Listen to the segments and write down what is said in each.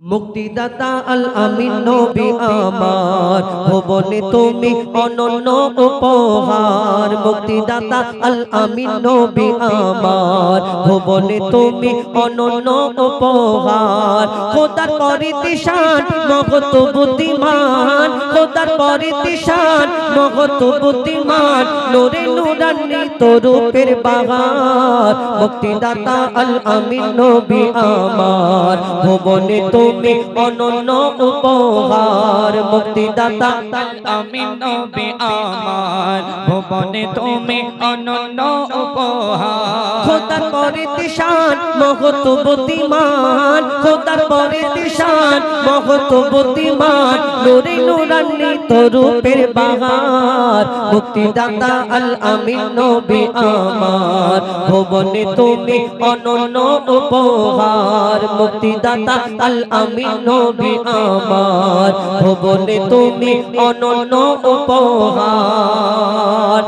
মুক্তিদাতা আল আমিন নবী আমার, ভুবনে তুমি অনন্য উপহার। মুক্তিদাতা আল আমিন নবী আমার, ভুবনে তুমি অনন্য উপহার। খোদার পরিতিশান মহত বুদ্ধিমান, খোদার পরিতিশান মহত বুদ্ধিমান, নূরে নূরান্বিত রূপের বাহার। মুক্তিদাতা আল আমিন নবী আমার, ভুবনে তুমি অনন্য উপহার। মুক্তিদাতা আল আমিন নবী আমার, ভুবনে তুমি অনন্য উপহার। খোদার পরিতিশান মহত বুদ্ধিমান, খোদার পরিতিশান মহত বুদ্ধিমান, নূরে নূরান্বিত রূপের বাহার। মুক্তিদাতা আল আমিন নবী আমার, ভুবনে তুমি অনন্য উপহার। মুক্তিদাতা আল আমিন নবী আমার, ভুবনে তুমি অনন্য উপহার।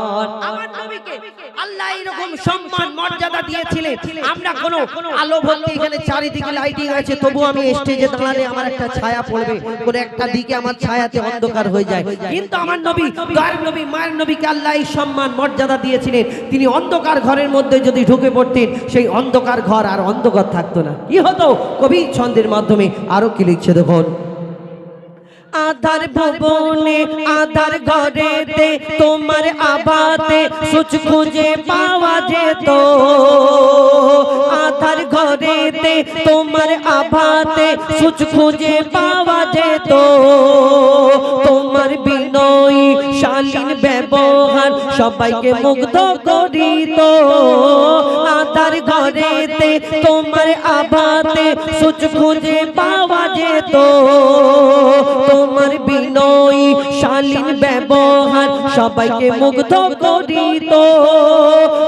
আমার নবীকে আল্লাহ এরকম সম্মান মর্যাদা দিয়েছিলেন। আমরা কোনো আলো ভর্তি এখানে চারিদিকে লাইটিং আছে, তবু আমি স্টেজে দাঁড়ালে আমার একটা ছায়া পড়বে, কোন একটা দিকে আমার ছায়াতে অন্ধকার হয়ে যায়। কিন্তু আমার নবী, দয়ার নবী, মায়ের নবীকে আল্লাহ এই সম্মান মর্যাদা দিয়েছিলেন। তিনি অন্ধকার ঘরের মধ্যে যদি ঢুকে পড়তেন, সেই অন্ধকার ঘর আর অন্ধকার থাকতো না। কি হতো? কবি ছন্দের মাধ্যমে আরো কি লিখছে দেখুন। আধার ভুবনে আধার ঘরেতে তোমার আবাতে সুচ খুঁজে পাওয়া যেত। আধার ঘরেতে তোমার আবাতে সুচ খুঁজে পাওয়া যেত। তোমার বিনয়ী শালীন ব্যবহার সবাইকে মুগ্ধ করিত। আধার ঘরেতে তোমার আবাতে সুচ খুঁজে পাওয়া যেত। তোমার বিনয়ী শালীন ব্যবহার সবাইকে মুগ্ধ করিত।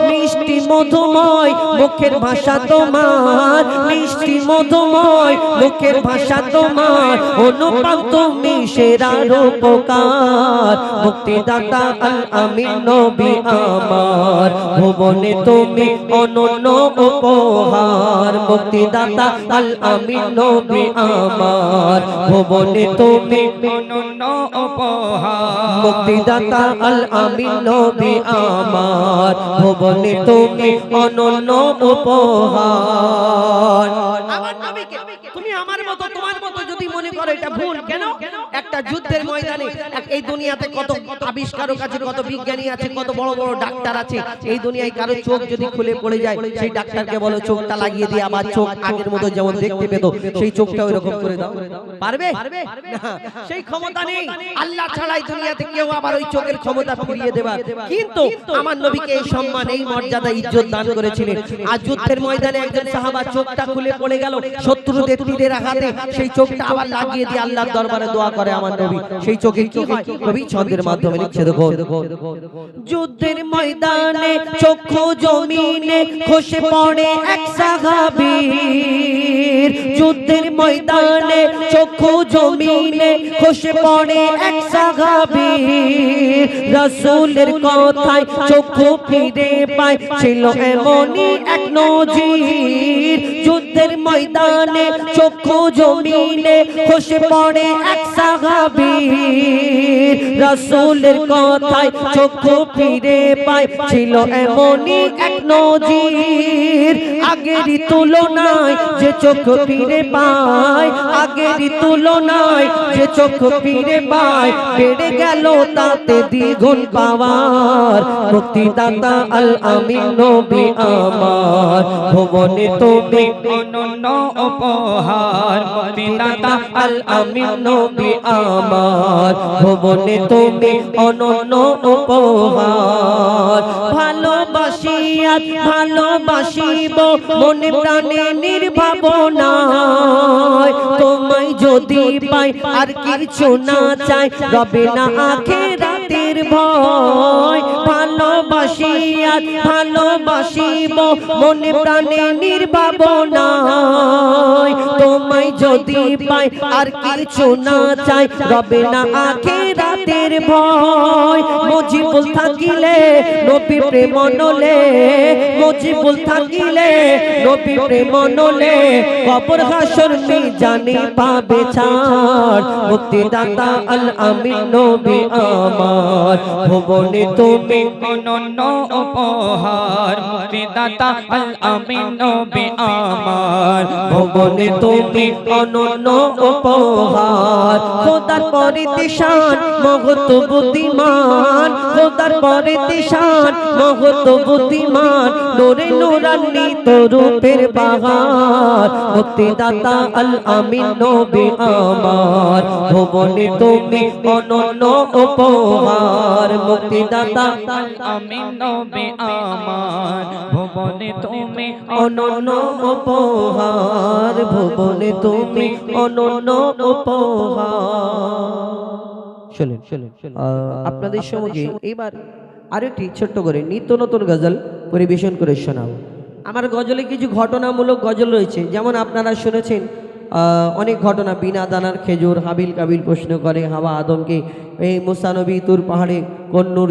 মিষ্টি মধুময় মুখের ভাষা তোমার, মিষ্টি মধুময় মুখের ভাষা তোমার, অনুপম তুমি সেরা রূপকার। মুক্তিদাতা আল আমিন নবী আমার, ভুবনে তুমি অনন্য উপহার। মুক্তিদাতা আল আমিন নবী আমার, ভুবনে তুমি অনন্য উপহার। মুক্তিদাতা আল আমিন নবী আমার, ভুবনে তুমি অনন্য উপহার। আমার নবীকে তুমি আমার মতো তোমার মতো যদি মনে করো, এটা ভুল। কেন? একটা যুদ্ধের ময়দানে এই দুনিয়াতে কত আবিষ্কারক আছে, কত বিজ্ঞানী আছে, কত বড় বড় ডাক্তার আছে। এই দুনিয়ায় কারো চোখ যদি খুলে পড়ে যায়, সেই ডাক্তারকে বলো চোখটা লাগিয়ে দিয়ে আবার চোখ আগের মতো যেমন দেখতে পেত সেই চোখটা ওইরকম করে দাও। পারবে? না, সেই ক্ষমতা নেই। আল্লাহ ছাড়াই দুনিয়াতে কেউ আবার ওই চোখের ক্ষমতা ফিরিয়ে দেবার। কিন্তু আমার নবীকে এই সম্মান, এই মর্যাদা, ইজ্জত দান করেছিলেন। আর যুদ্ধের ময়দানে একজন সাহাবা চোখটা খুলে পড়ে গেল শত্রুদের তীরের আঘাতে, সেই চোখটা আবার লাগিয়ে দিয়ে আল্লাহর দরবারে দোয়া করে আমার নবী। সেই চোখে কি হয়? কবি ছন্দের মাধ্যমে লিখছে দেখো। যুদ্ধের ময়দানে চক্ষু জমিনে খসে পড়ে এক সাহাবীর। যুদ্ধের ময়দানে চক্ষু জমিনে খসে পড়ে এক সাহাবীর। রাসূলের কথায় চক্ষু ফিরে পায়, ছিল এমনই এক নজির। যুদ্ধের ময়দানে চক্ষু জমিনে খসে পড়ে এক সাহাবীর। রাসূলের কথায় চক্ষু ফিরে পায়, ছিল এমনই এক নজির। আগেরই তুলনায় যে চক্ষু ফিরে পায়, আগেরই তুলনায় যে চক্ষু ফিরে পায়, বেড়ে গেল তাতে দ্বিগুণ পাওয়ার। মুক্তিদাতা আল আমিন নবী আমার, ভুবনে তুমি অনন্য উপহার। মুক্তিদাতা আল আমিন নবী আমার, ভুবনে তুমি অনন্য উপহার। ভালোবাসিয়া ভালোবাসিব মনে প্রাণে নির্ভাবনায়। তোমায় যদি পাই আর কিছু না চাই, রবে না আখিরাতের ভয়। ভালোবাসিয়া ভালোবাসিব মনে প্রাণে নির্ভাবনায়। তোমায় যদি পাই আর কিছু না চাই, রবে না আখিরাতের রাতের ভয় মুজিবুল থাকিলে নবী প্রেম নলে মুজিবুল থাকিলে নবী প্রেম নলে কবর হাসর মিজানে পাবে ছাড় মুক্তিদাতা আল আমিন নবী আমার ভুবনে তুমি অনন্য উপহার মুক্তিদাতা আল আমিন নবী আমার ভুবনে তুমি অনন্য উপহার খোদার পরিতিশান মহত বুদ্ধিমান খোদার পরিতিশান মহত বুদ্ধিমান নূরে নূরান্বিত রূপের বাহার মুক্তিদাতা আল আমিন নবী আমার ভুবনে তুমি অনন্য উপহার মুক্তিদাতা আল আমিন নবী আমার ভুবনে তুমি অনন্য উপহার ভুবনে তুমি অনন্য উপহার। শুনেন আপনাদের সঙ্গে এবার আরেকটি ছোট্ট করে নিত্য নতুন গজল পরিবেশন করে শোনাবো। আমার গজলে কিছু ঘটনামূলক গজল রয়েছে, যেমন আপনারা শুনেছেন অনেক ঘটনা, বিনা দানার খেজুর, হাবিল কাবিল প্রশ্ন করে হাওয়া আদমকে, এই মুসা নবী তুর পাহাড়ে কোন নূর